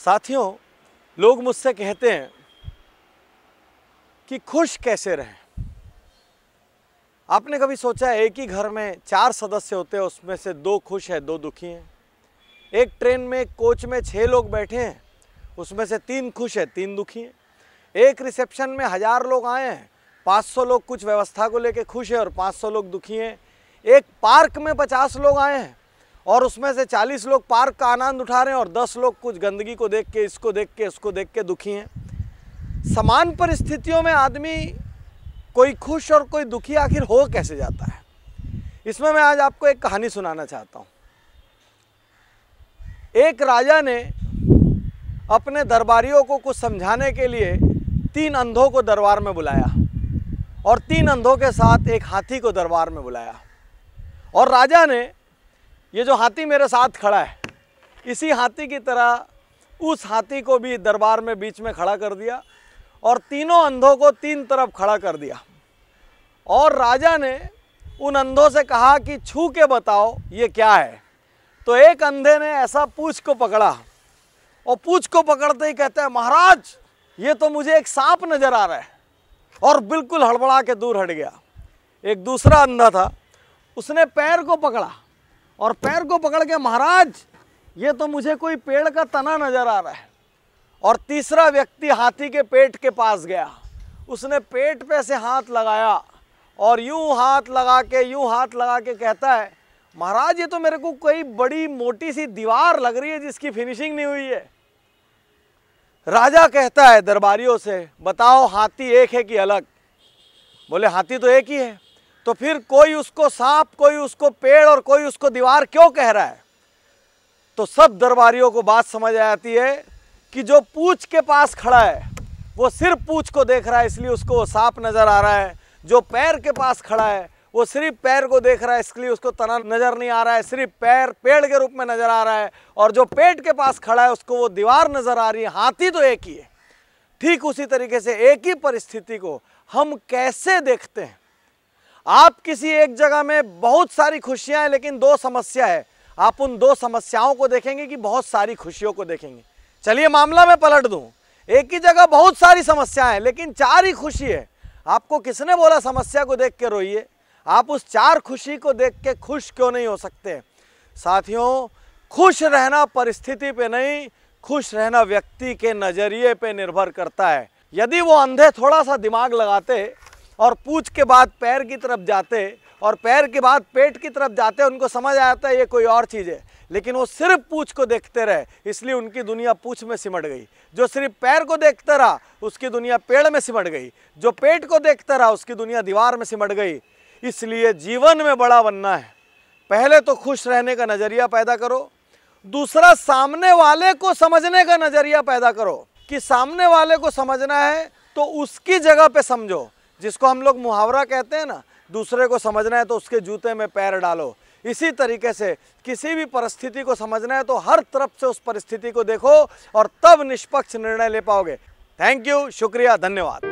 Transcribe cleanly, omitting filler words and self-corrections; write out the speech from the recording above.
साथियों, लोग मुझसे कहते हैं कि खुश कैसे रहें। आपने कभी सोचा है एक ही घर में 4 सदस्य होते हैं, उसमें से 2 खुश हैं 2 दुखी हैं। एक ट्रेन में एक कोच में 6 लोग बैठे हैं, उसमें से 3 खुश हैं 3 दुखी हैं। एक रिसेप्शन में 1000 लोग आए हैं, 500 लोग कुछ व्यवस्था को लेकर खुश हैं और 500 लोग दुखी हैं। एक पार्क में 50 लोग आए हैं और उसमें से 40 लोग पार्क का आनंद उठा रहे हैं और 10 लोग कुछ गंदगी को देख के, इसको देख के, उसको देख के दुखी हैं। समान परिस्थितियों में आदमी कोई खुश और कोई दुखी आखिर हो कैसे जाता है, इसमें मैं आज आपको एक कहानी सुनाना चाहता हूँ। एक राजा ने अपने दरबारियों को कुछ समझाने के लिए 3 अंधों को दरबार में बुलाया और 3 अंधों के साथ एक हाथी को दरबार में बुलाया। और राजा ने, ये जो हाथी मेरे साथ खड़ा है, इसी हाथी की तरह उस हाथी को भी दरबार में बीच में खड़ा कर दिया और तीनों अंधों को 3 तरफ खड़ा कर दिया। और राजा ने उन अंधों से कहा कि छू के बताओ ये क्या है। तो एक अंधे ने ऐसा पूंछ को पकड़ा और पूंछ को पकड़ते ही कहता है, महाराज ये तो मुझे एक सांप नजर आ रहा है, और बिल्कुल हड़बड़ा के दूर हट गया। एक दूसरा अंधा था, उसने पैर को पकड़ा और पैर को पकड़ के, महाराज ये तो मुझे कोई पेड़ का तना नजर आ रहा है। और तीसरा व्यक्ति हाथी के पेट के पास गया, उसने पेट पे से हाथ लगाया और यूं हाथ लगा के कहता है, महाराज ये तो मेरे को कोई बड़ी मोटी सी दीवार लग रही है जिसकी फिनिशिंग नहीं हुई है। राजा कहता है दरबारियों से, बताओ हाथी एक है कि अलग? बोले हाथी तो एक ही है। तो फिर कोई उसको सांप, कोई उसको पेड़ और कोई उसको दीवार क्यों कह रहा है? तो सब दरबारियों को बात समझ आ जाती है कि जो पूंछ के पास खड़ा है वो सिर्फ पूंछ को देख रहा है, इसलिए उसको वो सांप नजर आ रहा है। जो पैर के पास खड़ा है वो सिर्फ पैर को देख रहा है, इसलिए उसको तना नजर नहीं आ रहा है, सिर्फ पैर पेड़ के रूप में नजर आ रहा है। और जो पेट के पास खड़ा है उसको वो दीवार नजर आ रही है। हाथी तो एक ही है। ठीक उसी तरीके से एक ही परिस्थिति को हम कैसे देखते हैं। आप किसी एक जगह में बहुत सारी खुशियां हैं लेकिन 2 समस्या है, आप उन 2 समस्याओं को देखेंगे कि बहुत सारी खुशियों को देखेंगे। चलिए मामला मैं पलट दूं, एक ही जगह बहुत सारी समस्याएं हैं लेकिन 4 ही खुशी है। आपको किसने बोला समस्या को देख के रोइए? आप उस 4 खुशी को देख के खुश क्यों नहीं हो सकते? साथियों, खुश रहना परिस्थिति पे नहीं, खुश रहना व्यक्ति के नजरिए पे निर्भर करता है। यदि वो अंधे थोड़ा सा दिमाग लगाते और पूंछ के बाद पैर की तरफ जाते और पैर के बाद पेट की तरफ जाते, उनको समझ आता है ये कोई और चीज़ है, लेकिन वो सिर्फ पूंछ को देखते रहे, इसलिए उनकी दुनिया पूंछ में सिमट गई। जो सिर्फ पैर को देखता रहा उसकी दुनिया पेड़ में सिमट गई, जो पेट को देखता रहा उसकी दुनिया दीवार में सिमट गई। इसलिए जीवन में बड़ा बनना है, पहले तो खुश रहने का नज़रिया पैदा करो, दूसरा सामने वाले को समझने का नज़रिया पैदा करो कि सामने वाले को समझना है तो उसकी जगह पे समझो, जिसको हम लोग मुहावरा कहते हैं ना, दूसरे को समझना है तो उसके जूते में पैर डालो। इसी तरीके से किसी भी परिस्थिति को समझना है तो हर तरफ से उस परिस्थिति को देखो और तब निष्पक्ष निर्णय ले पाओगे। थैंक यू, शुक्रिया, धन्यवाद।